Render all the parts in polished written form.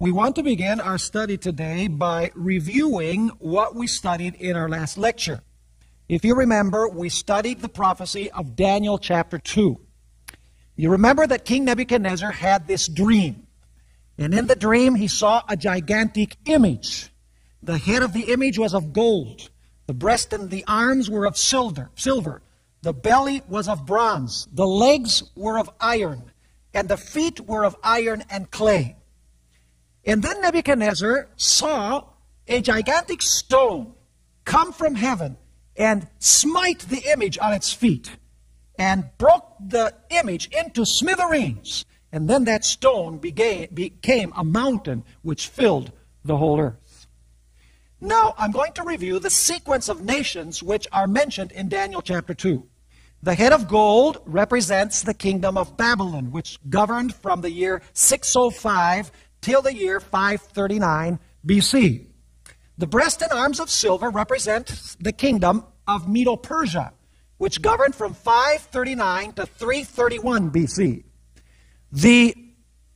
We want to begin our study today by reviewing what we studied in our last lecture. If you remember, we studied the prophecy of Daniel chapter 2. You remember that King Nebuchadnezzar had this dream. And in the dream, he saw a gigantic image. The head of the image was of gold. The breast and the arms were of silver. The belly was of bronze. The legs were of iron. And the feet were of iron and clay. And then Nebuchadnezzar saw a gigantic stone come from heaven and smite the image on its feet and broke the image into smithereens. And then that stone became a mountain which filled the whole earth. Now, I'm going to review the sequence of nations which are mentioned in Daniel chapter 2. The head of gold represents the kingdom of Babylon, which governed from the year 605 till the year 539 BC. The breast and arms of silver represent the kingdom of Medo-Persia, which governed from 539 to 331 BC. The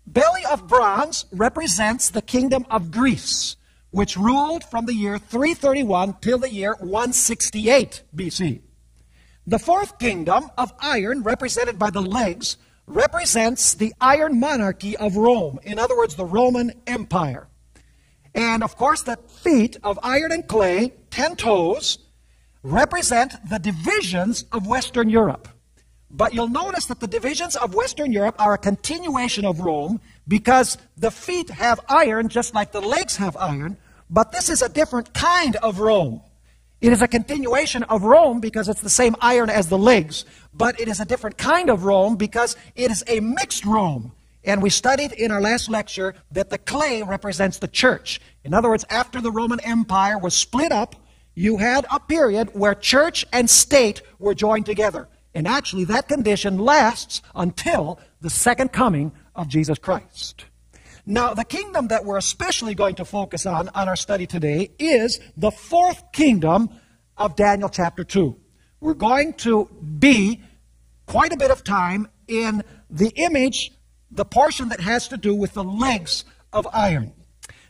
belly of bronze represents the kingdom of Greece, which ruled from the year 331 till the year 168 BC. The fourth kingdom of iron, represented by the legs, represents the iron monarchy of Rome. In other words, the Roman Empire. And of course, the feet of iron and clay, 10 toes, represent the divisions of Western Europe. But you'll notice that the divisions of Western Europe are a continuation of Rome because the feet have iron just like the legs have iron, but this is a different kind of Rome. It is a continuation of Rome because it's the same iron as the legs, but it is a different kind of Rome because it is a mixed Rome. And we studied in our last lecture that the clay represents the church. In other words, after the Roman Empire was split up, you had a period where church and state were joined together. And actually that condition lasts until the second coming of Jesus Christ. Now, the kingdom that we're especially going to focus on our study today is the fourth kingdom of Daniel chapter 2. We're going to be quite a bit of time in the image, the portion that has to do with the legs of iron.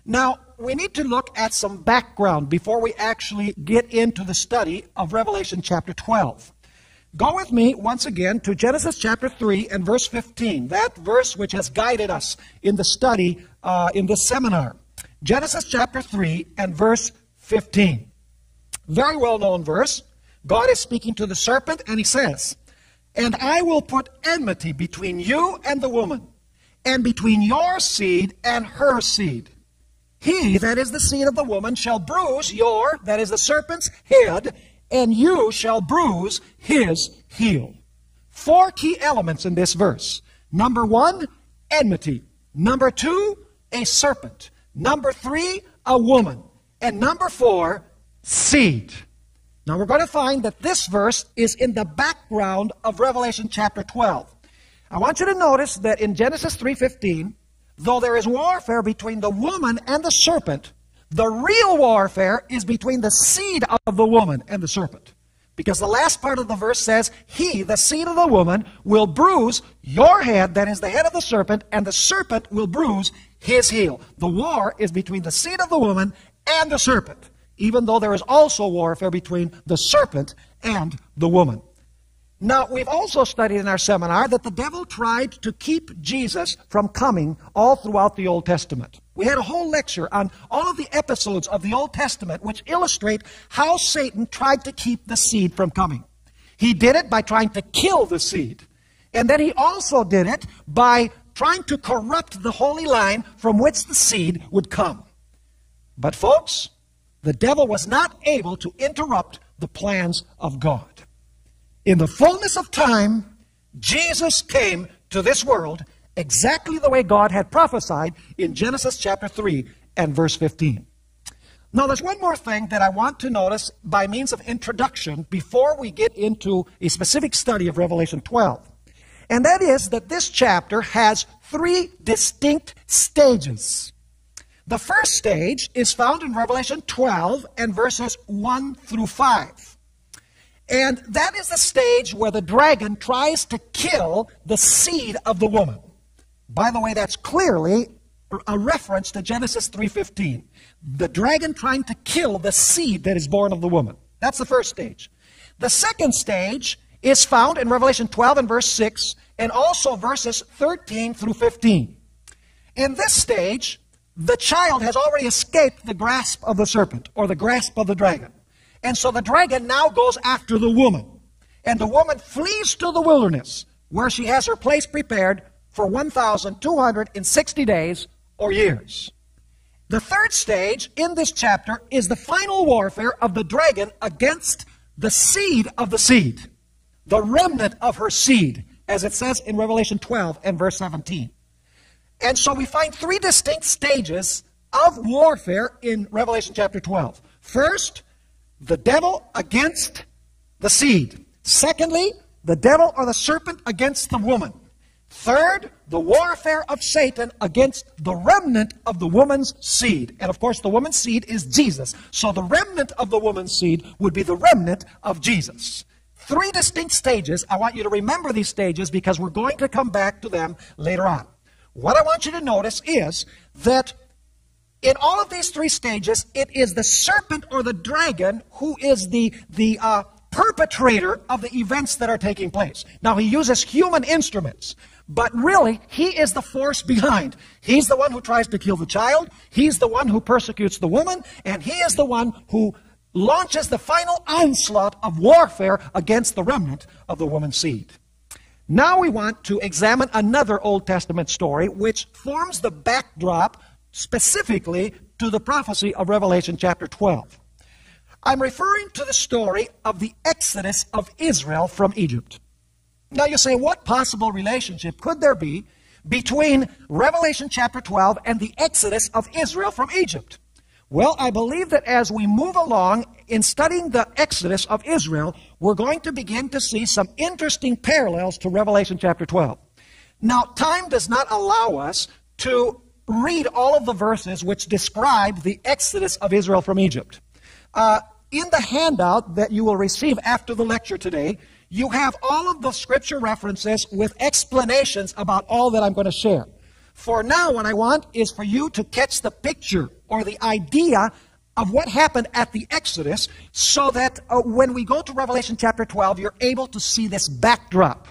Now, we need to look at some background before we actually get into the study of Revelation chapter 12. Go with me once again to Genesis chapter 3 and verse 15, that verse which has guided us in the study in this seminar. Genesis chapter 3 and verse 15. Very well-known verse. God is speaking to the serpent and he says, "And I will put enmity between you and the woman, and between your seed and her seed. He, that is the seed of the woman, shall bruise your, that is the serpent's, head, and you shall bruise his heel." Four key elements in this verse. Number one, enmity. Number two, a serpent. Number three, a woman. And number four, seed. Now we're going to find that this verse is in the background of Revelation chapter 12. I want you to notice that in Genesis 3:15, though there is warfare between the woman and the serpent, the real warfare is between the seed of the woman and the serpent. Because the last part of the verse says, "He, the seed of the woman, will bruise your head," that is the head of the serpent, "and the serpent will bruise his heel." The war is between the seed of the woman and the serpent, even though there is also warfare between the serpent and the woman. Now, we've also studied in our seminar that the devil tried to keep Jesus from coming all throughout the Old Testament. We had a whole lecture on all of the episodes of the Old Testament which illustrate how Satan tried to keep the seed from coming. He did it by trying to kill the seed. And then he also did it by trying to corrupt the holy line from which the seed would come. But folks, the devil was not able to interrupt the plans of God. In the fullness of time, Jesus came to this world exactly the way God had prophesied in Genesis chapter 3 and verse 15. Now, there's one more thing that I want to notice by means of introduction before we get into a specific study of Revelation 12. And that is that this chapter has three distinct stages. The first stage is found in Revelation 12 and verses 1 through 5. And that is the stage where the dragon tries to kill the seed of the woman. By the way, that's clearly a reference to Genesis 3:15. The dragon trying to kill the seed that is born of the woman. That's the first stage. The second stage is found in Revelation 12 and verse 6, and also verses 13 through 15. In this stage, the child has already escaped the grasp of the serpent, or the grasp of the dragon. And so the dragon now goes after the woman. And the woman flees to the wilderness, where she has her place prepared for 1,260 days or years. The third stage in this chapter is the final warfare of the dragon against the seed of the seed, the remnant of her seed, as it says in Revelation 12 and verse 17. And so we find three distinct stages of warfare in Revelation chapter 12. First, the devil against the seed. Secondly, the devil or the serpent against the woman. Third, the warfare of Satan against the remnant of the woman's seed. And of course, the woman's seed is Jesus. So the remnant of the woman's seed would be the remnant of Jesus. Three distinct stages. I want you to remember these stages because we're going to come back to them later on. What I want you to notice is that in all of these three stages, it is the serpent or the dragon who is the perpetrator of the events that are taking place. Now, he uses human instruments, but really, he is the force behind. He's the one who tries to kill the child, he's the one who persecutes the woman, and he is the one who launches the final onslaught of warfare against the remnant of the woman's seed. Now we want to examine another Old Testament story which forms the backdrop specifically to the prophecy of Revelation chapter 12. I'm referring to the story of the Exodus of Israel from Egypt. Now you say, what possible relationship could there be between Revelation chapter 12 and the Exodus of Israel from Egypt? Well, I believe that as we move along in studying the Exodus of Israel, we're going to begin to see some interesting parallels to Revelation chapter 12. Now, time does not allow us to read all of the verses which describe the Exodus of Israel from Egypt. In the handout that you will receive after the lecture today, you have all of the scripture references with explanations about all that I'm going to share. For now, what I want is for you to catch the picture or the idea of what happened at the Exodus so that when we go to Revelation chapter 12, you're able to see this backdrop.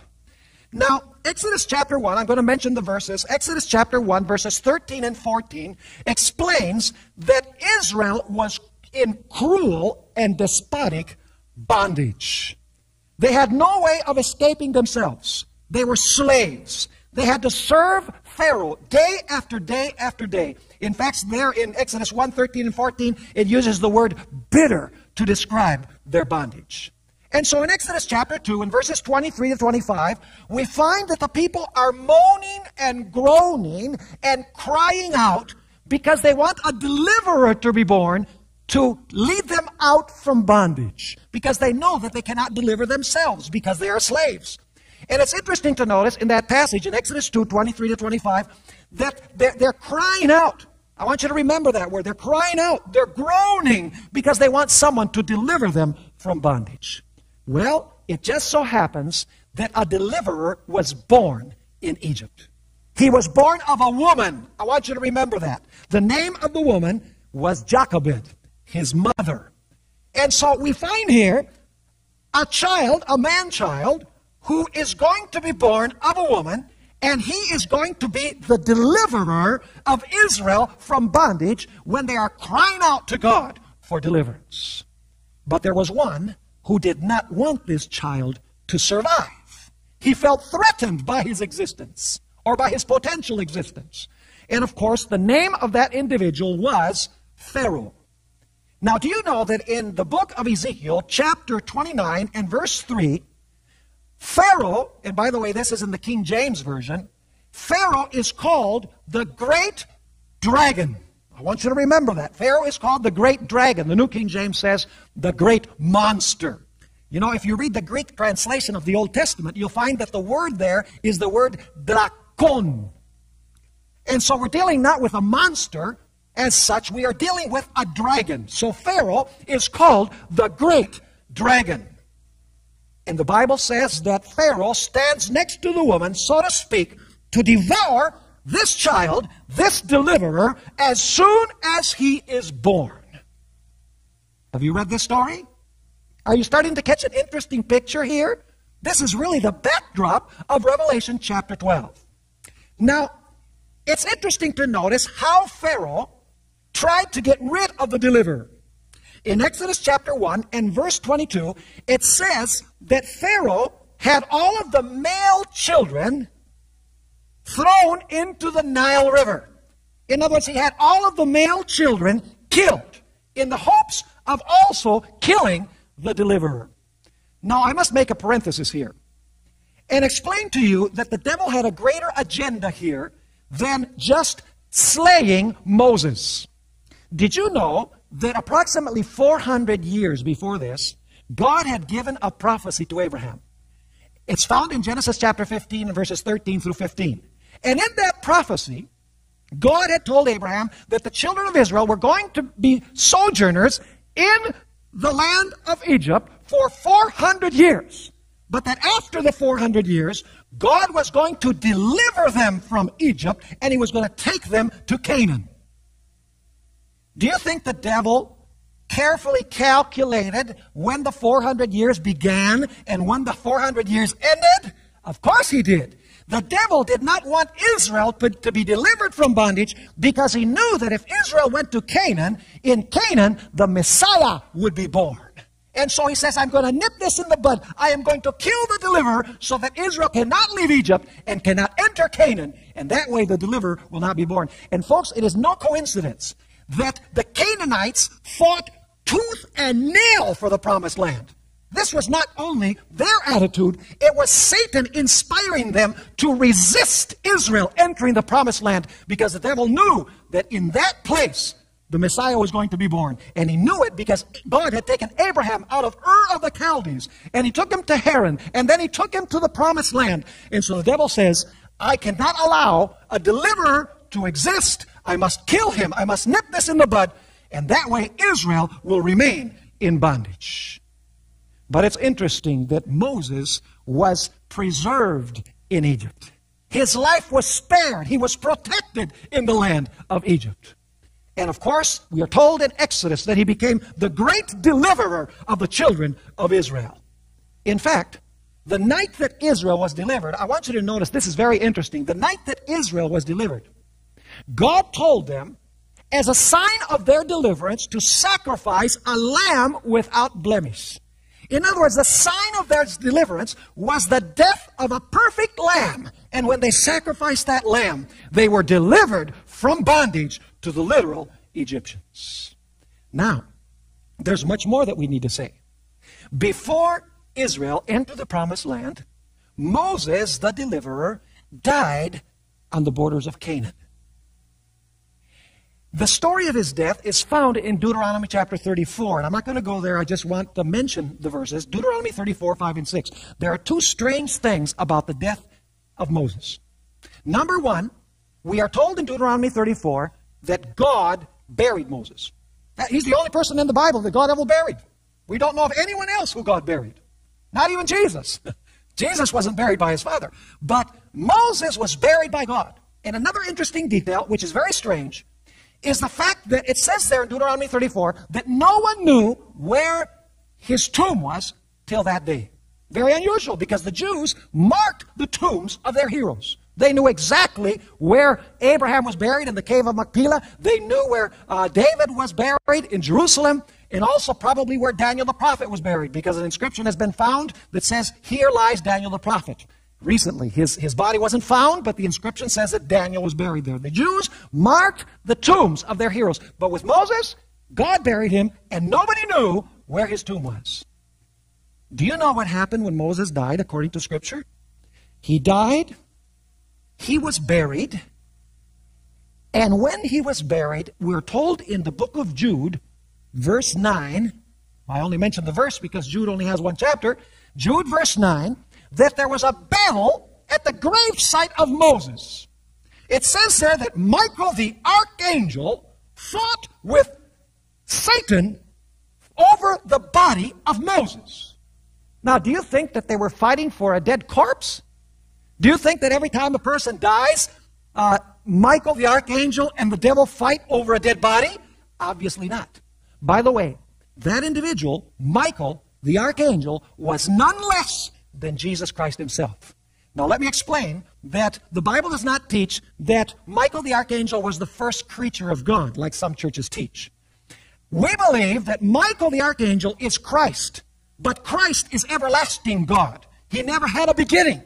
Now, Exodus chapter 1, I'm going to mention the verses. Exodus chapter 1, verses 13 and 14 explains that Israel was in cruel and despotic bondage. They had no way of escaping themselves. They were slaves. They had to serve Pharaoh day after day after day. In fact, there in Exodus 1, 13 and 14, it uses the word bitter to describe their bondage. And so in Exodus chapter 2, in verses 23 to 25, we find that the people are moaning and groaning and crying out because they want a deliverer to be born to lead them out from bondage, because they know that they cannot deliver themselves because they are slaves. And it's interesting to notice in that passage in Exodus 2, 23 to 25, that they're crying out. I want you to remember that word. They're crying out. They're groaning because they want someone to deliver them from bondage. Well, it just so happens that a deliverer was born in Egypt. He was born of a woman. I want you to remember that. The name of the woman was Jochebed, his mother. And so we find here a child, a man-child, who is going to be born of a woman, and he is going to be the deliverer of Israel from bondage when they are crying out to God for deliverance. But there was one who did not want this child to survive. He felt threatened by his existence, or by his potential existence. And of course, the name of that individual was Pharaoh. Now, do you know that in the book of Ezekiel, chapter 29 and verse 3, Pharaoh, and by the way, this is in the King James Version, Pharaoh is called the Great Dragon. I want you to remember that. Pharaoh is called the Great Dragon. The New King James says the Great Monster. You know, if you read the Greek translation of the Old Testament, you'll find that the word there is the word drakon. And so we're dealing not with a monster as such, we are dealing with a dragon. So Pharaoh is called the Great Dragon. And the Bible says that Pharaoh stands next to the woman, so to speak, to devour this child, this deliverer, as soon as he is born. Have you read this story? Are you starting to catch an interesting picture here? This is really the backdrop of Revelation chapter 12. Now, it's interesting to notice how Pharaoh tried to get rid of the deliverer. In Exodus chapter 1 and verse 22, it says that Pharaoh had all of the male children thrown into the Nile River. In other words, he had all of the male children killed in the hopes of also killing the deliverer. Now, I must make a parenthesis here and explain to you that the devil had a greater agenda here than just slaying Moses. Did you know that approximately 400 years before this, God had given a prophecy to Abraham? It's found in Genesis chapter 15 and verses 13 through 15. And in that prophecy, God had told Abraham that the children of Israel were going to be sojourners in the land of Egypt for 400 years. But that after the 400 years, God was going to deliver them from Egypt, and He was going to take them to Canaan. Do you think the devil carefully calculated when the 400 years began and when the 400 years ended? Of course he did. The devil did not want Israel to be delivered from bondage because he knew that if Israel went to Canaan, in Canaan, the Messiah would be born. And so he says, I'm going to nip this in the bud. I am going to kill the deliverer so that Israel cannot leave Egypt and cannot enter Canaan. And that way the deliverer will not be born. And folks, it is no coincidence that the Canaanites fought tooth and nail for the promised land. This was not only their attitude, it was Satan inspiring them to resist Israel entering the promised land, because the devil knew that in that place the Messiah was going to be born. And he knew it because God had taken Abraham out of Ur of the Chaldees, and He took him to Haran, and then He took him to the promised land. And so the devil says, I cannot allow a deliverer to exist. I must kill him. I must nip this in the bud, and that way Israel will remain in bondage. But it's interesting that Moses was preserved in Egypt. His life was spared. He was protected in the land of Egypt. And of course, we are told in Exodus that he became the great deliverer of the children of Israel. In fact, the night that Israel was delivered, I want you to notice, this is very interesting. The night that Israel was delivered, God told them, as a sign of their deliverance, to sacrifice a lamb without blemish. In other words, the sign of their deliverance was the death of a perfect lamb. And when they sacrificed that lamb, they were delivered from bondage to the literal Egyptians. Now, there's much more that we need to say. Before Israel entered the promised land, Moses, the deliverer, died on the borders of Canaan. The story of his death is found in Deuteronomy chapter 34. And I'm not going to go there. I just want to mention the verses. Deuteronomy 34, 5, and 6. There are two strange things about the death of Moses. Number one, we are told in Deuteronomy 34 that God buried Moses. He's the only person in the Bible that God ever buried. We don't know of anyone else who God buried. Not even Jesus. Jesus wasn't buried by his father. But Moses was buried by God. And another interesting detail, which is very strange, is the fact that it says there in Deuteronomy 34 that no one knew where his tomb was till that day. Very unusual, because the Jews marked the tombs of their heroes. They knew exactly where Abraham was buried in the cave of Machpelah. They knew where David was buried in Jerusalem, and also probably where Daniel the prophet was buried, because an inscription has been found that says, here lies Daniel the prophet. Recently, his body wasn't found, but the inscription says that Daniel was buried there. The Jews marked the tombs of their heroes. But with Moses, God buried him, and nobody knew where his tomb was. Do you know what happened when Moses died according to Scripture? He died, he was buried, and when he was buried, we're told in the book of Jude, verse 9, I only mention the verse because Jude only has one chapter, Jude verse 9, that there was a battle at the gravesite of Moses. It says there that Michael the archangel fought with Satan over the body of Moses. Now, do you think that they were fighting for a dead corpse? Do you think that every time a person dies, Michael the archangel and the devil fight over a dead body? Obviously not. By the way, that individual, Michael the archangel, was none less than Jesus Christ himself. Now let me explain that the Bible does not teach that Michael the archangel was the first creature of God, like some churches teach. We believe that Michael the archangel is Christ, but Christ is everlasting God. He never had a beginning.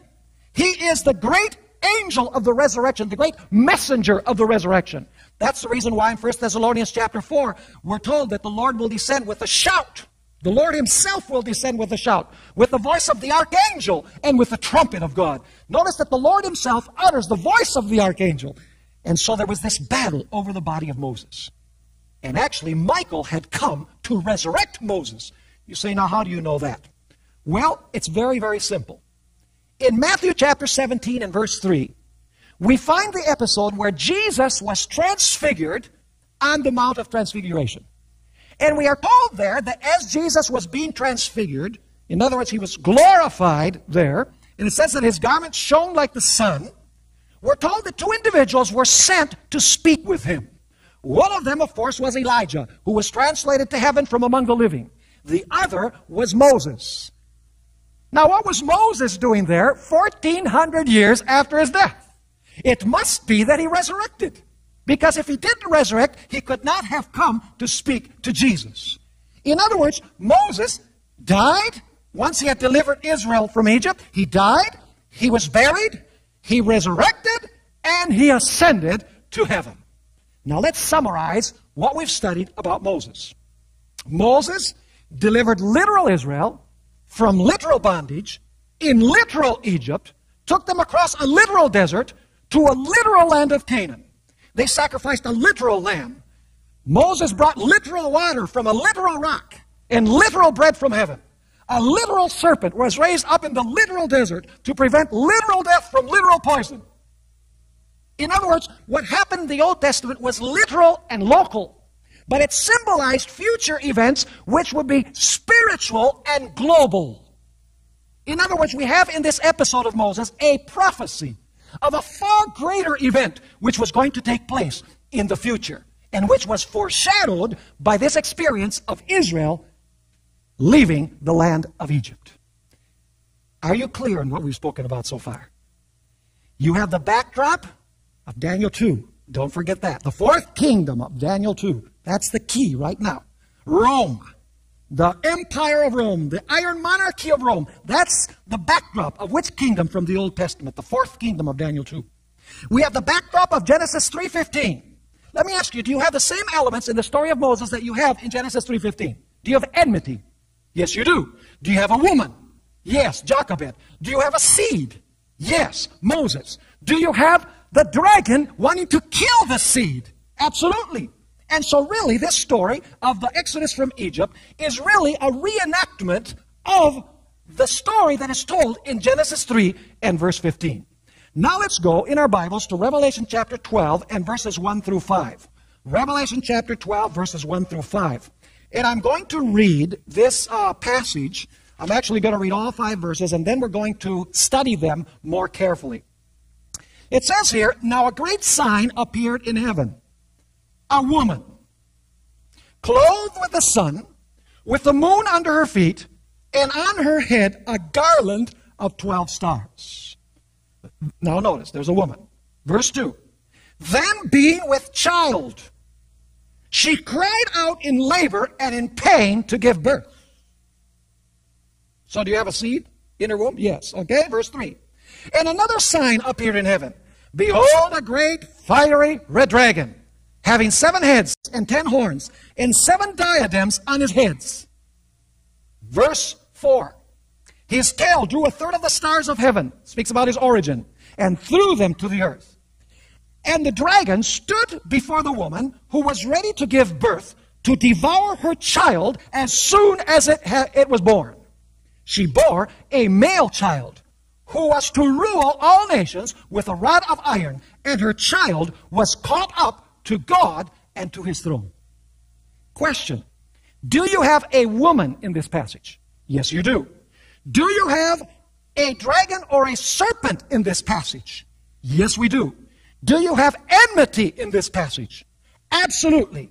He is the great angel of the resurrection, the great messenger of the resurrection. That's the reason why in 1 Thessalonians chapter 4, we're told that the Lord will descend with a shout. The Lord himself will descend with a shout, with the voice of the archangel and with the trumpet of God. Notice that the Lord himself utters the voice of the archangel. And so there was this battle over the body of Moses. And actually, Michael had come to resurrect Moses. You say, now how do you know that? Well, it's very, very simple. In Matthew chapter 17 and verse 3, we find the episode where Jesus was transfigured on the Mount of Transfiguration. And we are told there that as Jesus was being transfigured, in other words, he was glorified there, and it says that his garments shone like the sun, we're told that two individuals were sent to speak with him. One of them, of course, was Elijah, who was translated to heaven from among the living. The other was Moses. Now, what was Moses doing there 1,400 years after his death? It must be that he resurrected. Because if he didn't resurrect, he could not have come to speak to Jesus. In other words, Moses died once he had delivered Israel from Egypt. He died, he was buried, he resurrected, and he ascended to heaven. Now let's summarize what we've studied about Moses. Moses delivered literal Israel from literal bondage in literal Egypt, took them across a literal desert to a literal land of Canaan. They sacrificed a literal lamb. Moses brought literal water from a literal rock and literal bread from heaven. A literal serpent was raised up in the literal desert to prevent literal death from literal poison. In other words, what happened in the Old Testament was literal and local, but it symbolized future events which would be spiritual and global. In other words, we have in this episode of Moses a prophecy of a far greater event which was going to take place in the future, and which was foreshadowed by this experience of Israel leaving the land of Egypt. Are you clear in what we've spoken about so far? You have the backdrop of Daniel 2. Don't forget that. The fourth kingdom of Daniel 2. That's the key right now. Rome. The empire of Rome, the iron monarchy of Rome. That's the backdrop of which kingdom from the Old Testament? The fourth kingdom of Daniel 2. We have the backdrop of Genesis 3:15. Let me ask you, do you have the same elements in the story of Moses that you have in Genesis 3:15? Do you have enmity? Yes, you do. Do you have a woman? Yes, Jochebed. Do you have a seed? Yes, Moses. Do you have the dragon wanting to kill the seed? Absolutely. And so really, this story of the Exodus from Egypt is really a reenactment of the story that is told in Genesis 3 and verse 15. Now let's go in our Bibles to Revelation chapter 12 and verses 1 through 5. Revelation chapter 12, verses 1 through 5. And I'm going to read this passage. I'm actually going to read all 5 verses, and then we're going to study them more carefully. It says here, "Now a great sign appeared in heaven. A woman, clothed with the sun, with the moon under her feet, and on her head a garland of 12 stars." Now notice, there's a woman. Verse 2. "Then being with child, she cried out in labor and in pain to give birth." So do you have a seed in her womb? Yes. Okay, verse 3. "And another sign appeared in heaven. Behold, a great fiery red dragon, having 7 heads and 10 horns, and 7 diadems on his heads." Verse 4. "His tail drew 1/3 of the stars of heaven," speaks about his origin, "and threw them to the earth. And the dragon stood before the woman who was ready to give birth to devour her child as soon as it was born. She bore a male child who was to rule all nations with a rod of iron, and her child was caught up to God and to his throne." Question: do you have a woman in this passage? Yes, you do. Do you have a dragon or a serpent in this passage? Yes, we do. Do you have enmity in this passage? Absolutely.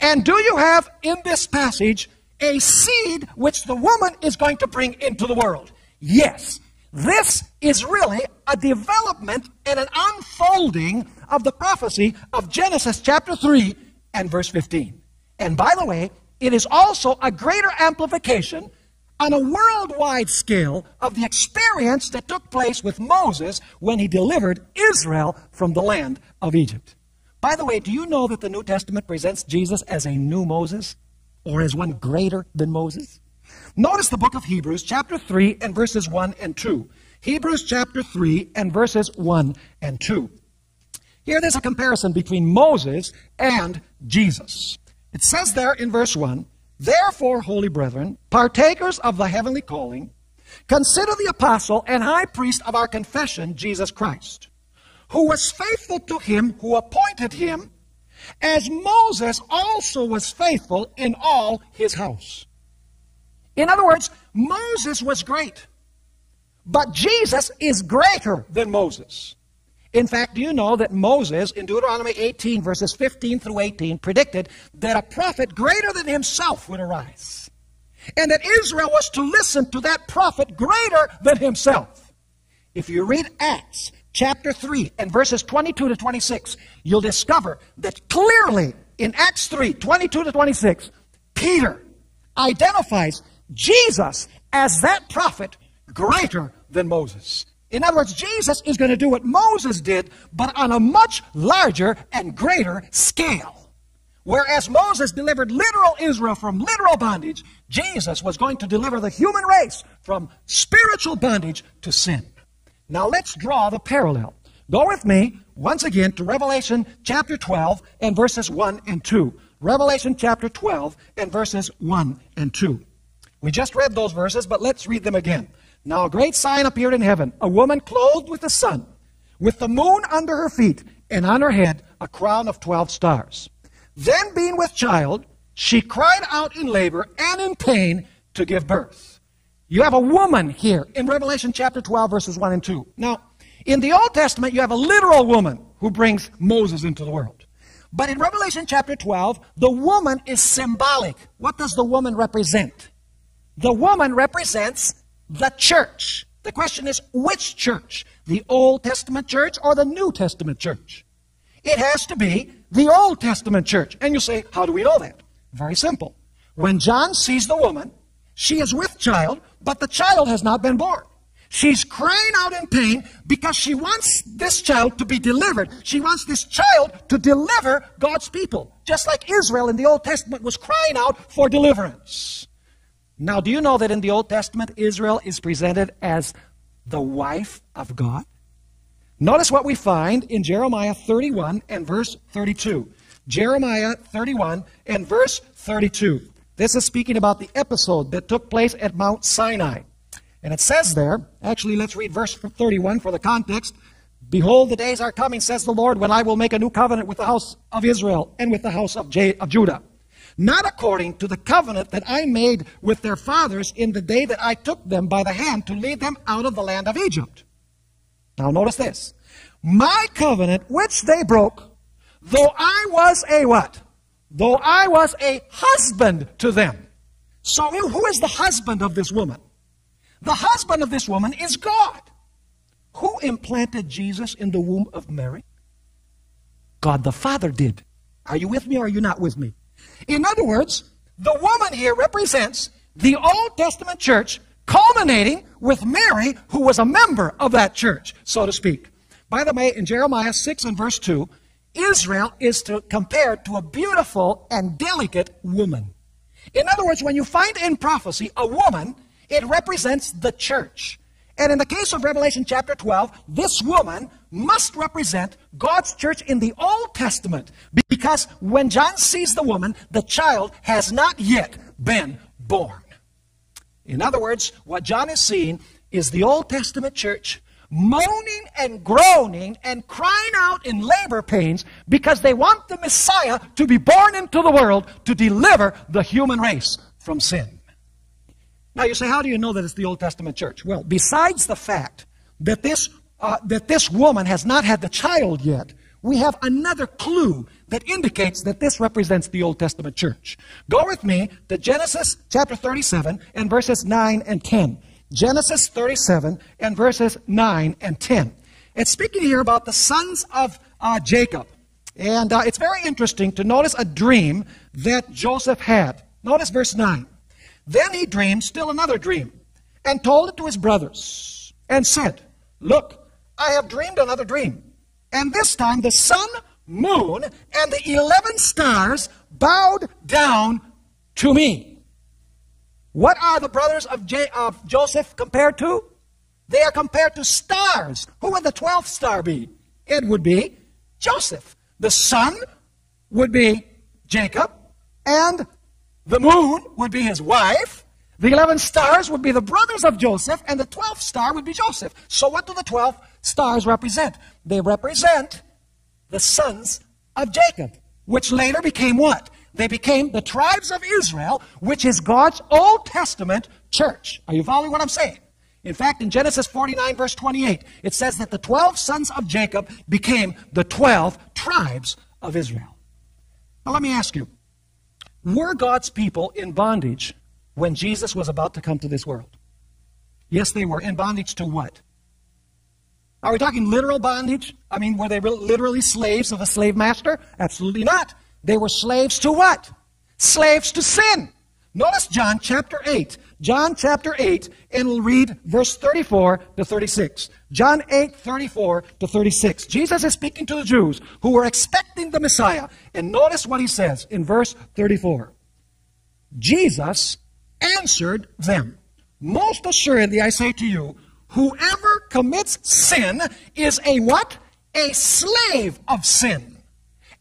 And do you have in this passage a seed which the woman is going to bring into the world? Yes. This is really a development and an unfolding of the prophecy of Genesis chapter 3 and verse 15. And by the way, it is also a greater amplification on a worldwide scale of the experience that took place with Moses when he delivered Israel from the land of Egypt. By the way, do you know that the New Testament presents Jesus as a new Moses, or as one greater than Moses? Notice the book of Hebrews chapter 3 and verses 1 and 2. Hebrews chapter 3 and verses 1 and 2. Here there's a comparison between Moses and Jesus. It says there in verse 1, "Therefore, holy brethren, partakers of the heavenly calling, consider the apostle and high priest of our confession, Jesus Christ, who was faithful to him who appointed him, as Moses also was faithful in all his house." In other words, Moses was great, but Jesus is greater than Moses. In fact, do you know that Moses, in Deuteronomy 18, verses 15 through 18, predicted that a prophet greater than himself would arise, and that Israel was to listen to that prophet greater than himself? If you read Acts chapter 3 and verses 22 to 26, you'll discover that clearly in Acts 3, 22 to 26, Peter identifies Jesus as that prophet greater than Moses. In other words, Jesus is going to do what Moses did, but on a much larger and greater scale. Whereas Moses delivered literal Israel from literal bondage, Jesus was going to deliver the human race from spiritual bondage to sin. Now let's draw the parallel. Go with me once again to Revelation chapter 12 and verses 1 and 2. Revelation chapter 12 and verses 1 and 2. We just read those verses, but let's read them again. "Now a great sign appeared in heaven, a woman clothed with the sun, with the moon under her feet, and on her head a crown of 12 stars. Then being with child, she cried out in labor and in pain to give birth." You have a woman here in Revelation chapter 12, verses 1 and 2. Now, in the Old Testament, you have a literal woman who brings Moses into the world. But in Revelation chapter 12, the woman is symbolic. What does the woman represent? The woman represents the church. The question is, which church? The Old Testament church or the New Testament church? It has to be the Old Testament church. And you say, how do we know that? Very simple. When John sees the woman, she is with child, but the child has not been born. She's crying out in pain because she wants this child to be delivered. She wants this child to deliver God's people, just like Israel in the Old Testament was crying out for deliverance. Now, do you know that in the Old Testament, Israel is presented as the wife of God? Notice what we find in Jeremiah 31 and verse 32. Jeremiah 31 and verse 32. This is speaking about the episode that took place at Mount Sinai. And it says there, actually let's read verse 31 for the context. "Behold, the days are coming, says the Lord, when I will make a new covenant with the house of Israel and with the house of Judah. Not according to the covenant that I made with their fathers in the day that I took them by the hand to lead them out of the land of Egypt." Now notice this. "My covenant which they broke, though I was a" what? "Though I was a husband to them." So who is the husband of this woman? The husband of this woman is God. Who implanted Jesus in the womb of Mary? God the Father did. Are you with me or are you not with me? In other words, the woman here represents the Old Testament church culminating with Mary, who was a member of that church, so to speak. By the way, in Jeremiah 6 and verse 2, Israel is compared to a beautiful and delicate woman. In other words, when you find in prophecy a woman, it represents the church. And in the case of Revelation chapter 12, this woman must represent God's church in the Old Testament, because when John sees the woman, the child has not yet been born. In other words, what John is seeing is the Old Testament church moaning and groaning and crying out in labor pains because they want the Messiah to be born into the world to deliver the human race from sin. Now you say, how do you know that it's the Old Testament church? Well, besides the fact that this woman has not had the child yet, we have another clue that indicates that this represents the Old Testament church. Go with me to Genesis chapter 37 and verses 9 and 10. Genesis 37 and verses 9 and 10. It's speaking here about the sons of Jacob. And it's very interesting to notice a dream that Joseph had. Notice verse 9. Then he dreamed still another dream, and told it to his brothers, and said, Look, I have dreamed another dream. And this time the sun, moon, and the 11 stars bowed down to me. What are the brothers of Joseph compared to? They are compared to stars. Who would the 12th star be? It would be Joseph. The sun would be Jacob, and the moon would be his wife. The 11 stars would be the brothers of Joseph, and the 12th star would be Joseph. So what do the 12 stars represent? They represent the sons of Jacob, which later became what? They became the tribes of Israel, which is God's Old Testament church. Are you following what I'm saying? In fact, in Genesis 49, verse 28, it says that the 12 sons of Jacob became the 12 tribes of Israel. Now let me ask you, were God's people in bondage when Jesus was about to come to this world? Yes, they were. In bondage to what? Are we talking literal bondage? I mean, were they literally slaves of a slave master? Absolutely not. They were slaves to what? Slaves to sin. Notice John chapter 8. John chapter 8, and we'll read verse 34 to 36. John 8, 34 to 36. Jesus is speaking to the Jews who were expecting the Messiah. And notice what he says in verse 34. Jesus answered them, Most assuredly I say to you, whoever commits sin is a what? A slave of sin.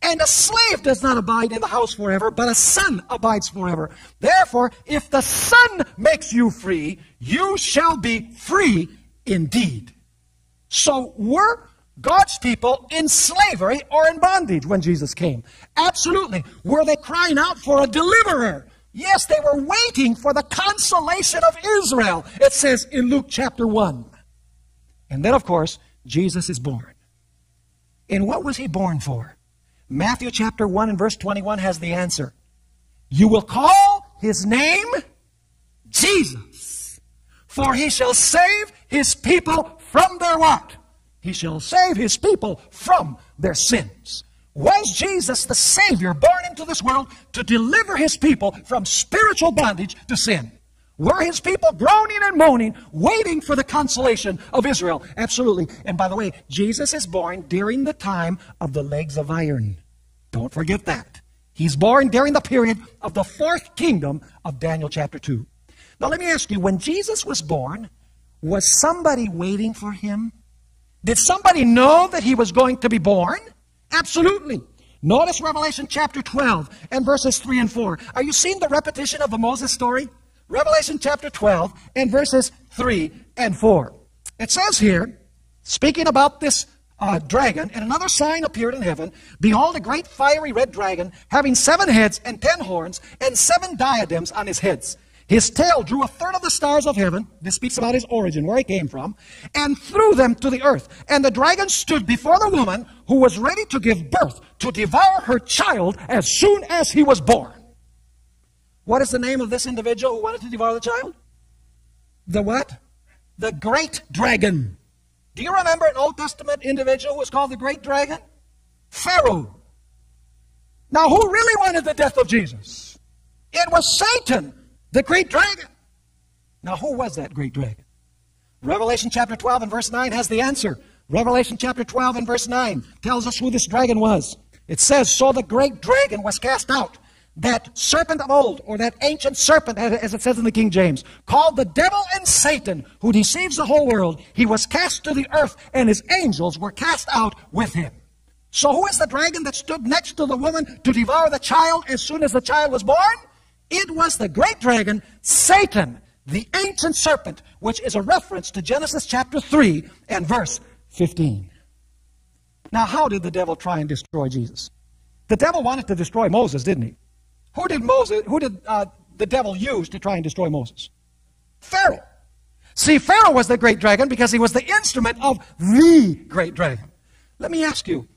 And a slave does not abide in the house forever, but a son abides forever. Therefore, if the Son makes you free, you shall be free indeed. So were God's people in slavery or in bondage when Jesus came? Absolutely. Were they crying out for a deliverer? Yes, they were waiting for the consolation of Israel. It says in Luke chapter 1. And then, of course, Jesus is born. And what was he born for? Matthew chapter 1 and verse 21 has the answer. You will call his name Jesus, for he shall save his people from their what? He shall save his people from their sins. Was Jesus the Savior born into this world to deliver his people from spiritual bondage to sin? Were his people groaning and moaning, waiting for the consolation of Israel? Absolutely. And by the way, Jesus is born during the time of the legs of iron. Don't forget that. He's born during the period of the fourth kingdom of Daniel chapter 2. Now let me ask you, when Jesus was born, was somebody waiting for him? Did somebody know that he was going to be born? Absolutely. Notice Revelation chapter 12 and verses 3 and 4. Are you seeing the repetition of the Moses story? Revelation chapter 12 and verses 3 and 4. It says here, speaking about this dragon, and another sign appeared in heaven. Behold, a great fiery red dragon, having 7 heads and 10 horns, and 7 diadems on his heads. His tail drew a third of the stars of heaven. This speaks about his origin, where he came from, and threw them to the earth. And the dragon stood before the woman who was ready to give birth, to devour her child as soon as he was born. What is the name of this individual who wanted to devour the child? The what? The great dragon. Do you remember an Old Testament individual who was called the great dragon? Pharaoh. Now, who really wanted the death of Jesus? It was Satan, the great dragon. Now, who was that great dragon? Revelation chapter 12 and verse 9 has the answer. Revelation chapter 12 and verse 9 tells us who this dragon was. It says, So the great dragon was cast out, that serpent of old, or that ancient serpent, as it says in the King James, called the devil and Satan, who deceives the whole world. He was cast to the earth, and his angels were cast out with him. So who is the dragon that stood next to the woman to devour the child as soon as the child was born? It was the great dragon, Satan, the ancient serpent, which is a reference to Genesis chapter 3 and verse 15. Now, how did the devil try and destroy Jesus? The devil wanted to destroy Moses, didn't he? Who did the devil use to try and destroy Moses? Pharaoh. See, Pharaoh was the great dragon because he was the instrument of the great dragon. Let me ask you,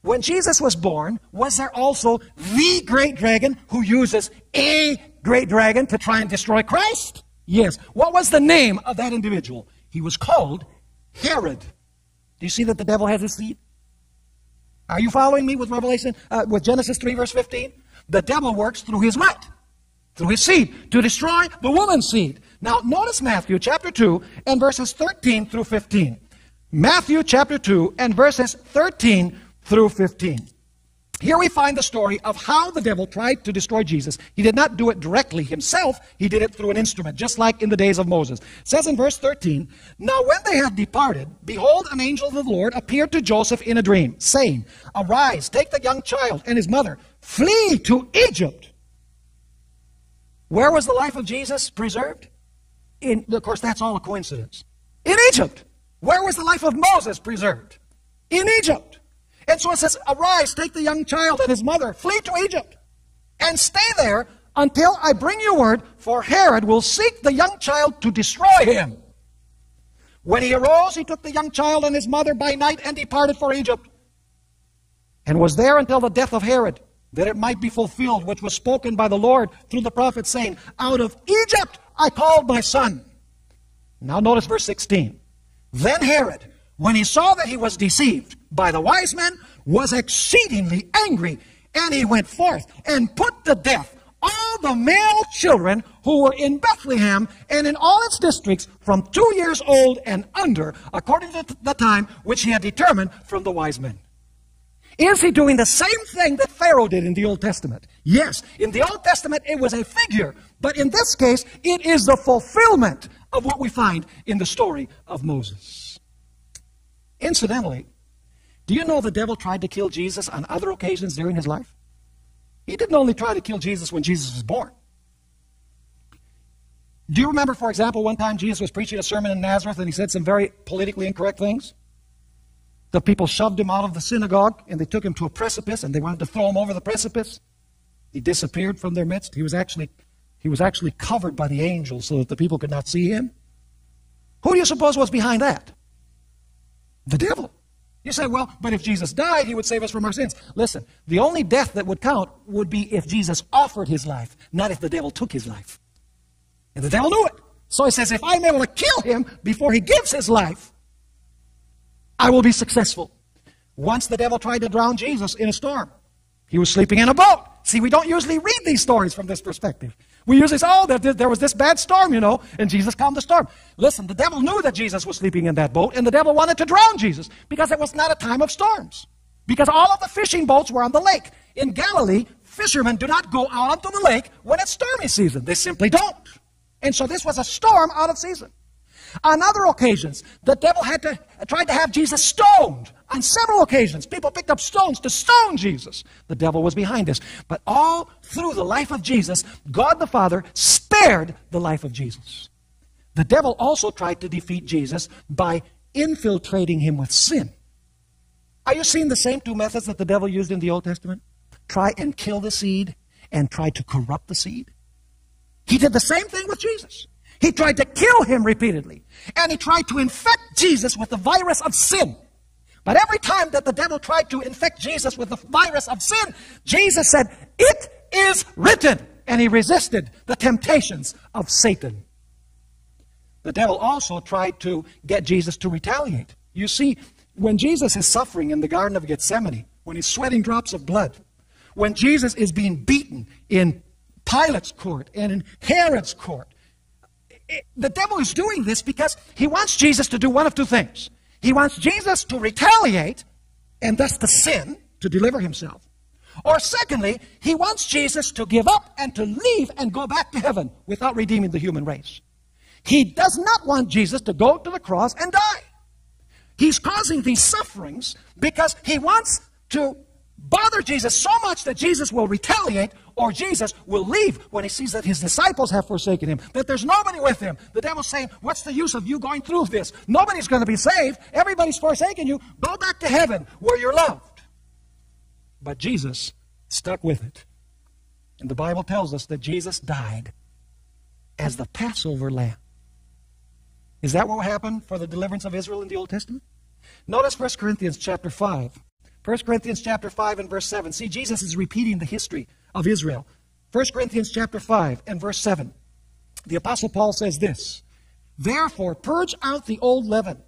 When Jesus was born, was there also the great dragon who uses a great dragon to try and destroy Christ? Yes. What was the name of that individual? He was called Herod. Do you see that the devil has his seed? Are you following me with with Genesis 3 verse 15? The devil works through his what? Through his seed, to destroy the woman's seed. Now, notice Matthew chapter 2 and verses 13 through 15. Matthew chapter 2 and verses 13 through 15. Here we find the story of how the devil tried to destroy Jesus. He did not do it directly himself. He did it through an instrument, just like in the days of Moses. It says in verse 13, "Now when they had departed, behold, an angel of the Lord appeared to Joseph in a dream, saying, Arise, take the young child and his mother, flee to Egypt." Where was the life of Jesus preserved? Of course, that's all a coincidence. In Egypt. Where was the life of Moses preserved? In Egypt. And so it says, "Arise, take the young child and his mother, flee to Egypt, and stay there until I bring you word, for Herod will seek the young child to destroy him." When he arose, he took the young child and his mother by night and departed for Egypt, and was there until the death of Herod, that it might be fulfilled, which was spoken by the Lord through the prophet, saying, "Out of Egypt I called my son." Now notice verse 16. "Then Herod, when he saw that he was deceived by the wise men, was exceedingly angry, and he went forth and put to death all the male children who were in Bethlehem and in all its districts from 2 years old and under, according to the time which he had determined from the wise men." Is he doing the same thing that Pharaoh did in the Old Testament? Yes. In the Old Testament, it was a figure. But in this case, it is the fulfillment of what we find in the story of Moses. Incidentally, do you know the devil tried to kill Jesus on other occasions during his life? He didn't only try to kill Jesus when Jesus was born. Do you remember, for example, one time Jesus was preaching a sermon in Nazareth and he said some very politically incorrect things? The people shoved him out of the synagogue and they took him to a precipice and they wanted to throw him over the precipice. He disappeared from their midst. He was actually covered by the angels so that the people could not see him. Who do you suppose was behind that? The devil. You say, well, but if Jesus died, he would save us from our sins. Listen, the only death that would count would be if Jesus offered his life, not if the devil took his life. And the devil knew it. So he says, if I'm able to kill him before he gives his life, I will be successful. Once the devil tried to drown Jesus in a storm. He was sleeping in a boat. See, we don't usually read these stories from this perspective. We usually say, oh, there was this bad storm, and Jesus calmed the storm. Listen, the devil knew that Jesus was sleeping in that boat, and the devil wanted to drown Jesus because it was not a time of storms. Because all of the fishing boats were on the lake. In Galilee, fishermen do not go out onto the lake when it's stormy season. They simply don't. And so this was a storm out of season. On other occasions, the devil tried to have Jesus stoned. On several occasions, people picked up stones to stone Jesus. The devil was behind this. But all through the life of Jesus, God the Father spared the life of Jesus. The devil also tried to defeat Jesus by infiltrating him with sin. Are you seeing the same two methods that the devil used in the Old Testament? Try and kill the seed and try to corrupt the seed. He did the same thing with Jesus. He tried to kill him repeatedly. And he tried to infect Jesus with the virus of sin. But every time that the devil tried to infect Jesus with the virus of sin, Jesus said, "It is written." And he resisted the temptations of Satan. The devil also tried to get Jesus to retaliate. You see, when Jesus is suffering in the Garden of Gethsemane, when he's sweating drops of blood, when Jesus is being beaten in Pilate's court and in Herod's court, the devil is doing this because he wants Jesus to do one of two things. He wants Jesus to retaliate and thus to sin, to deliver himself. Or secondly, he wants Jesus to give up and to leave and go back to heaven without redeeming the human race. He does not want Jesus to go to the cross and die. He's causing these sufferings because he wants to bother Jesus so much that Jesus will retaliate, or Jesus will leave when he sees that his disciples have forsaken him, that there's nobody with him. The devil's saying, what's the use of you going through this? Nobody's going to be saved. Everybody's forsaken you. Go back to heaven where you're loved. But Jesus stuck with it. And the Bible tells us that Jesus died as the Passover lamb. Is that what happened for the deliverance of Israel in the Old Testament? Notice 1 Corinthians chapter 5, 1 Corinthians chapter 5 and verse 7. See, Jesus is repeating the history of Israel. 1 Corinthians chapter 5 and verse 7. The Apostle Paul says this, "Therefore purge out the old leaven,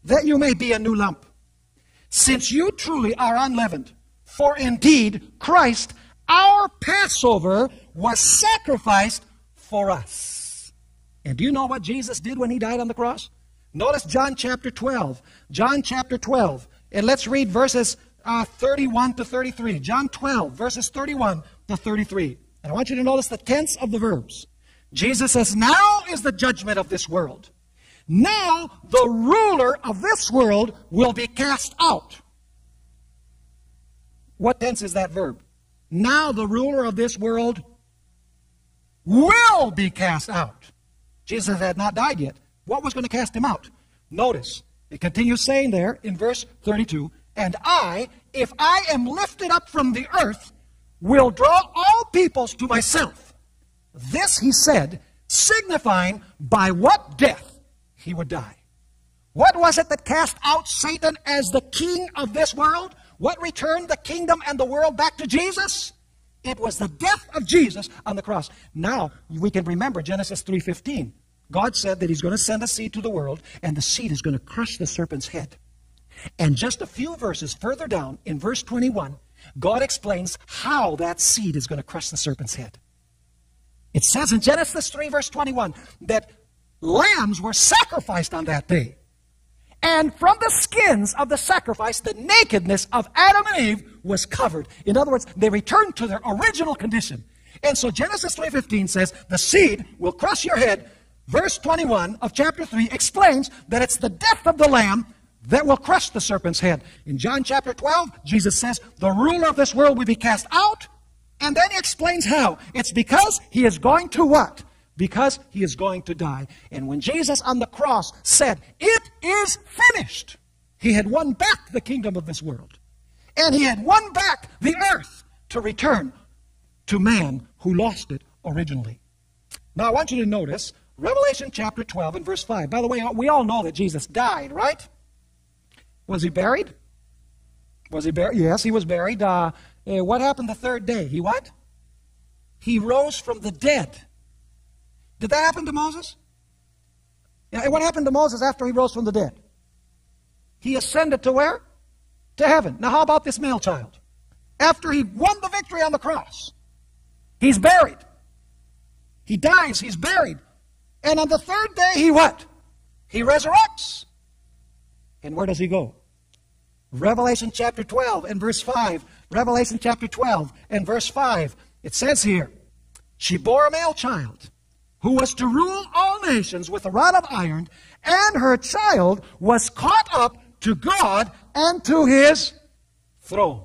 that you may be a new lump, since you truly are unleavened. For indeed Christ, our Passover, was sacrificed for us." And do you know what Jesus did when he died on the cross? Notice John chapter 12. John chapter 12. And let's read verses 31 to 33. John 12, verses 31 to 33. And I want you to notice the tense of the verbs. Jesus says, "Now is the judgment of this world. Now the ruler of this world will be cast out." What tense is that verb? Now the ruler of this world will be cast out. Jesus had not died yet. What was going to cast him out? Notice, it continues saying there in verse 32, "And I, if I am lifted up from the earth, will draw all peoples to myself." This he said, signifying by what death he would die. What was it that cast out Satan as the king of this world? What returned the kingdom and the world back to Jesus? It was the death of Jesus on the cross. Now, we can remember Genesis 3:15. God said that he's going to send a seed to the world, and the seed is going to crush the serpent's head. And just a few verses further down, in verse 21, God explains how that seed is going to crush the serpent's head. It says in Genesis 3, verse 21, that lambs were sacrificed on that day. And from the skins of the sacrifice, the nakedness of Adam and Eve was covered. In other words, they returned to their original condition. And so Genesis 3:15 says, the seed will crush your head. Verse 21 of chapter 3 explains that it's the death of the lamb that will crush the serpent's head. In John chapter 12, Jesus says, the ruler of this world will be cast out. And then he explains how. It's because he is going to what? Because he is going to die. And when Jesus on the cross said, "It is finished," he had won back the kingdom of this world. And he had won back the earth to return to man who lost it originally. Now I want you to notice Revelation chapter 12 and verse 5. By the way, we all know that Jesus died, right? Was he buried? Was he buried? Yes, he was buried. What happened the third day? He what? He rose from the dead. Did that happen to Moses? Yeah, what happened to Moses after he rose from the dead? He ascended to where? To heaven. Now how about this male child? After he won the victory on the cross, he's buried. He dies, he's buried. And on the third day, he what? He resurrects. And where does he go? Revelation chapter 12 and verse 5. Revelation chapter 12 and verse 5. It says here, "She bore a male child, who was to rule all nations with a rod of iron, and her child was caught up to God and to his throne."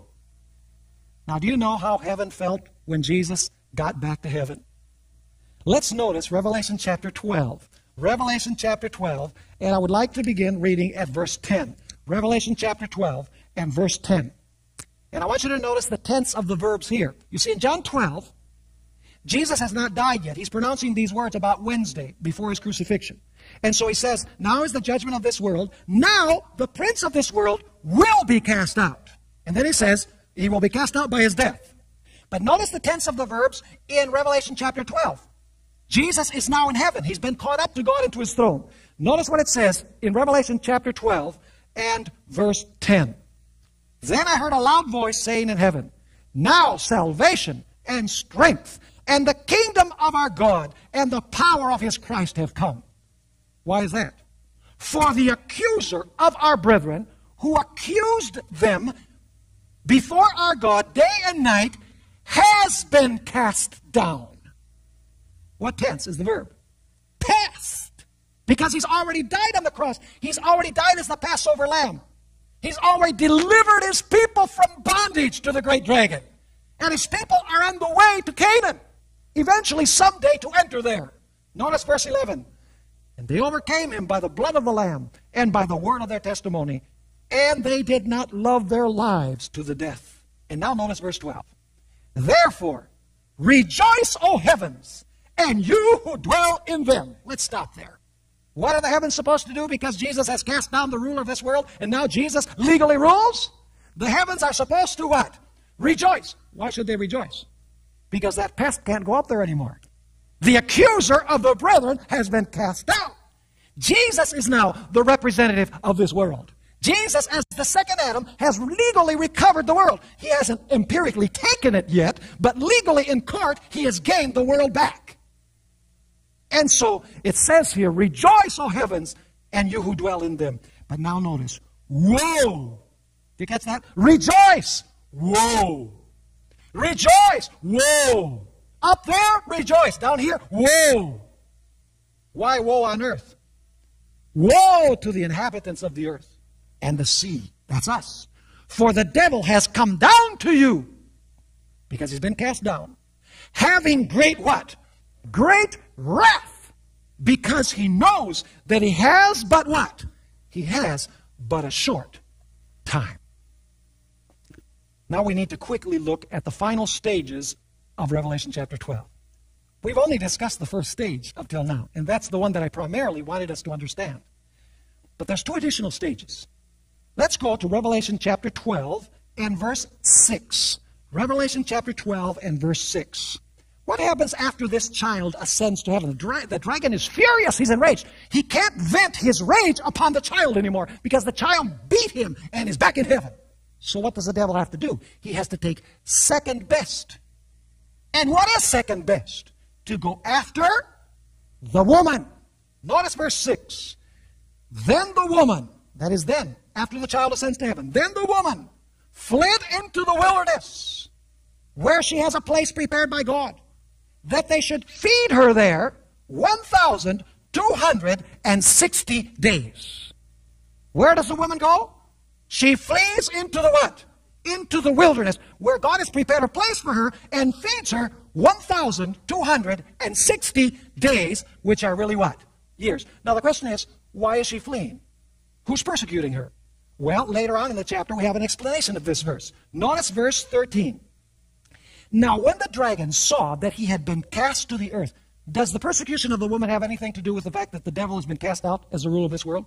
Now, do you know how heaven felt when Jesus got back to heaven? Let's notice Revelation chapter 12. Revelation chapter 12, and I would like to begin reading at verse 10. Revelation chapter 12 and verse 10. And I want you to notice the tense of the verbs here. You see, in John 12, Jesus has not died yet. He's pronouncing these words about Wednesday before his crucifixion. And so he says, now is the judgment of this world. Now the prince of this world will be cast out. And then he says, he will be cast out by his death. But notice the tense of the verbs in Revelation chapter 12. Jesus is now in heaven. He's been caught up to God and to his throne. Notice what it says in Revelation chapter 12 and verse 10. "Then I heard a loud voice saying in heaven, Now salvation and strength and the kingdom of our God and the power of his Christ have come." Why is that? "For the accuser of our brethren, who accused them before our God day and night, has been cast down." What tense is the verb? Past. Because he's already died on the cross. He's already died as the Passover lamb. He's already delivered his people from bondage to the great dragon. And his people are on the way to Canaan. Eventually, someday, to enter there. Notice verse 11. "And they overcame him by the blood of the Lamb and by the word of their testimony. And they did not love their lives to the death." And now notice verse 12. "Therefore, rejoice, O heavens, and you who dwell in them." Let's stop there. What are the heavens supposed to do because Jesus has cast down the ruler of this world and now Jesus legally rules? The heavens are supposed to what? Rejoice. Why should they rejoice? Because that pest can't go up there anymore. The accuser of the brethren has been cast out. Jesus is now the representative of this world. Jesus, as the second Adam, has legally recovered the world. He hasn't empirically taken it yet, but legally in court, he has gained the world back. And so it says here, rejoice, O heavens, and you who dwell in them. But now notice, woe. Did you catch that? Rejoice. Woe. Rejoice. Woe. Up there, rejoice. Down here, woe. Why woe on earth? Woe to the inhabitants of the earth and the sea. That's us. For the devil has come down to you, because he's been cast down, having great what? Great wrath, because he knows that he has but what? He has but a short time. Now we need to quickly look at the final stages of Revelation chapter 12. We've only discussed the first stage up till now, and that's the one that I primarily wanted us to understand. But there's two additional stages. Let's go to Revelation chapter 12 and verse 6. Revelation chapter 12 and verse 6. What happens after this child ascends to heaven? The dragon is furious. He's enraged. He can't vent his rage upon the child anymore because the child beat him and is back in heaven. So what does the devil have to do? He has to take second best. And what is second best? To go after the woman. Notice verse 6. Then the woman, that is then, after the child ascends to heaven, then the woman fled into the wilderness, where she has a place prepared by God, that they should feed her there 1,260 days. Where does the woman go? She flees into the what? Into the wilderness, where God has prepared a place for her and feeds her 1,260 days, which are really what? Years. Now the question is, why is she fleeing? Who's persecuting her? Well, later on in the chapter we have an explanation of this verse. Notice verse 13. Now when the dragon saw that he had been cast to the earth, does the persecution of the woman have anything to do with the fact that the devil has been cast out as the ruler of this world?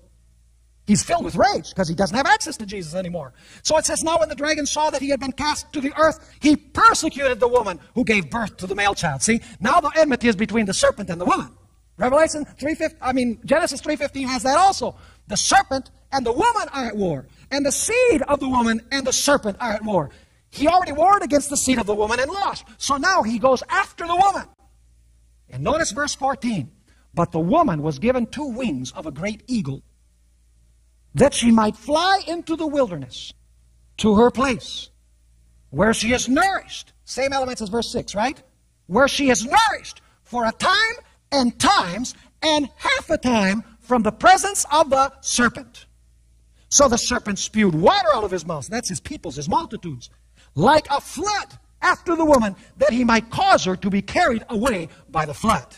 He's filled with rage because he doesn't have access to Jesus anymore. So it says, now when the dragon saw that he had been cast to the earth, he persecuted the woman who gave birth to the male child. See, now the enmity is between the serpent and the woman. Genesis 3:15 has that also. The serpent and the woman are at war, and the seed of the woman and the serpent are at war. He already warred against the seed of the woman and lost. So now he goes after the woman. And notice verse 14. But the woman was given 2 wings of a great eagle, that she might fly into the wilderness to her place, where she is nourished. Same elements as verse 6, right? Where she is nourished for a time and times and half a time from the presence of the serpent. So the serpent spewed water out of his mouth. That's his peoples, his multitudes, like a flood after the woman, that he might cause her to be carried away by the flood.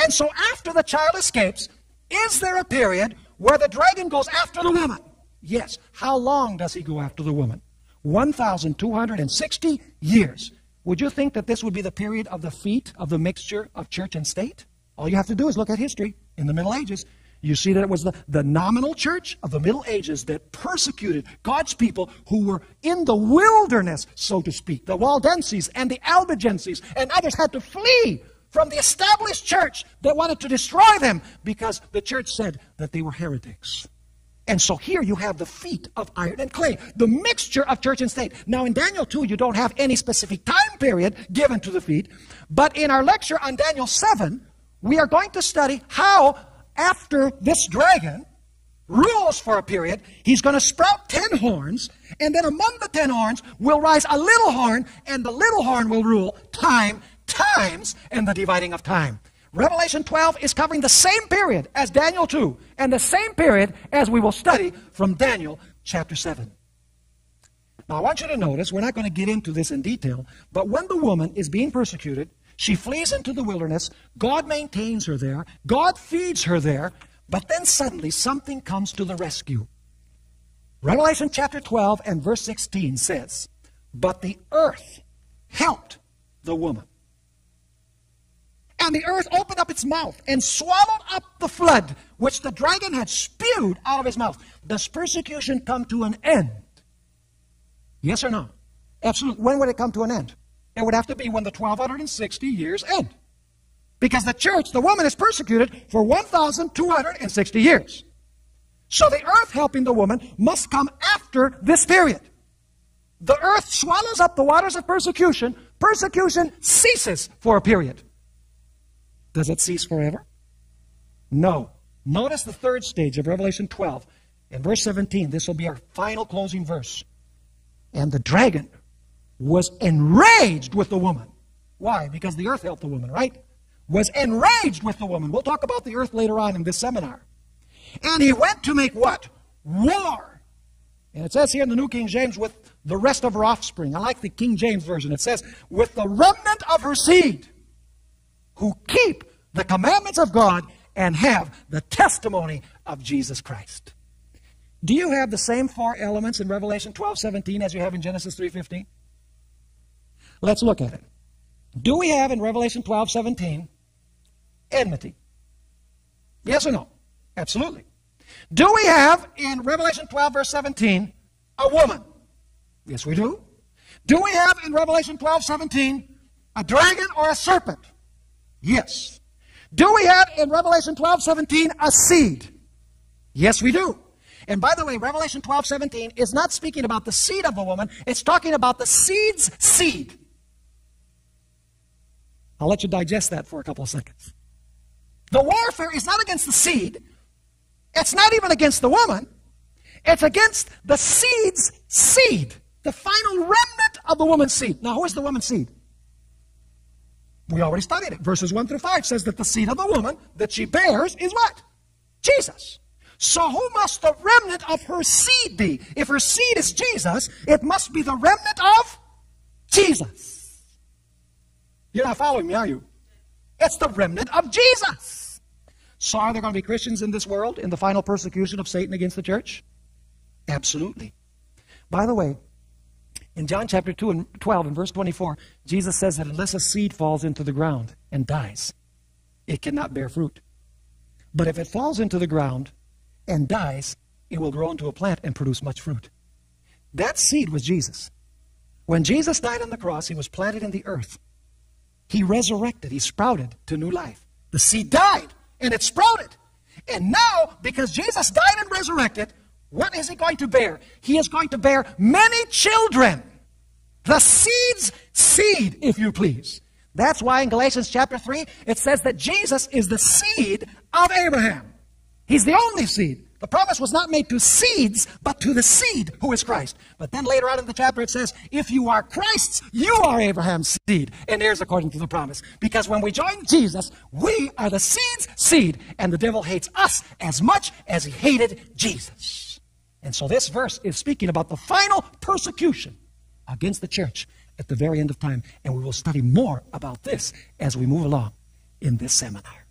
And so after the child escapes, is there a period where the dragon goes after the woman? Yes. How long does he go after the woman? 1,260 years. Would you think that this would be the period of the feat of the mixture of church and state? All you have to do is look at history. In the Middle Ages, you see that it was the nominal church of the Middle Ages that persecuted God's people who were in the wilderness, so to speak. The Waldenses and the Albigenses and others had to flee from the established church that wanted to destroy them because the church said that they were heretics. And so here you have the feat of iron and clay, the mixture of church and state. Now in Daniel 2, you don't have any specific time period given to the feat, but in our lecture on Daniel 7, we are going to study how after this dragon rules for a period, he's going to sprout 10 horns, and then among the 10 horns will rise a little horn, and the little horn will rule times, and the dividing of time. Revelation 12 is covering the same period as Daniel 2, and the same period as we will study from Daniel chapter 7. Now I want you to notice, we're not going to get into this in detail, but when the woman is being persecuted, she flees into the wilderness, God maintains her there, God feeds her there, but then suddenly something comes to the rescue. Revelation chapter 12 and verse 16 says, but the earth helped the woman. And the earth opened up its mouth and swallowed up the flood which the dragon had spewed out of his mouth. Does persecution come to an end Yes or no? Absolutely. When would it come to an end? It would have to be when the 1,260 years end. Because the church, the woman, is persecuted for 1,260 years. So the earth helping the woman must come after this period. The earth swallows up the waters of persecution. Persecution ceases for a period. Does it cease forever? No. Notice the third stage of Revelation 12. In verse 17, this will be our final closing verse. And the dragon was enraged with the woman. Why? Because the earth helped the woman, right? Was enraged with the woman. We'll talk about the earth later on in this seminar. And he went to make what? War. And it says here in the New King James, with the rest of her offspring. I like the King James Version. It says, with the remnant of her seed, who keep the commandments of God and have the testimony of Jesus Christ. Do you have the same four elements in Revelation 12:17 as you have in Genesis 3:15? Let's look at it. Do we have in Revelation 12:17 enmity? Yes or no? Absolutely. Do we have in Revelation 12 verse 17 a woman? Yes, we do. Do we have in Revelation 12:17 a dragon or a serpent? Yes. Do we have in Revelation 12:17 a seed? Yes, we do. And by the way, Revelation 12:17 is not speaking about the seed of the woman. It's talking about the seed's seed. I'll let you digest that for a couple of seconds. The warfare is not against the seed. It's not even against the woman. It's against the seed's seed. The final remnant of the woman's seed. Now, who is the woman's seed? We already studied it. Verses 1 through 5 says that the seed of the woman that she bears is what? Jesus. So who must the remnant of her seed be? If her seed is Jesus, it must be the remnant of Jesus. You're not following me, are you? It's the remnant of Jesus. So are there going to be Christians in this world in the final persecution of Satan against the church? Absolutely. By the way, in John chapter 2 and 12 and verse 24, Jesus says that unless a seed falls into the ground and dies, it cannot bear fruit. But if it falls into the ground and dies, it will grow into a plant and produce much fruit. That seed was Jesus. When Jesus died on the cross, he was planted in the earth. He resurrected. He sprouted to new life. The seed died and it sprouted. And now, because Jesus died and resurrected, what is he going to bear? He is going to bear many children. The seed's seed, if you please. That's why in Galatians chapter 3, it says that Jesus is the seed of Abraham. He's the only seed. The promise was not made to seeds, but to the seed who is Christ. But then later on in the chapter it says, if you are Christ's, you are Abraham's seed, and heirs according to the promise. Because when we join Jesus, we are the seed's seed, and the devil hates us as much as he hated Jesus. And so this verse is speaking about the final persecution against the church at the very end of time. And we will study more about this as we move along in this seminar.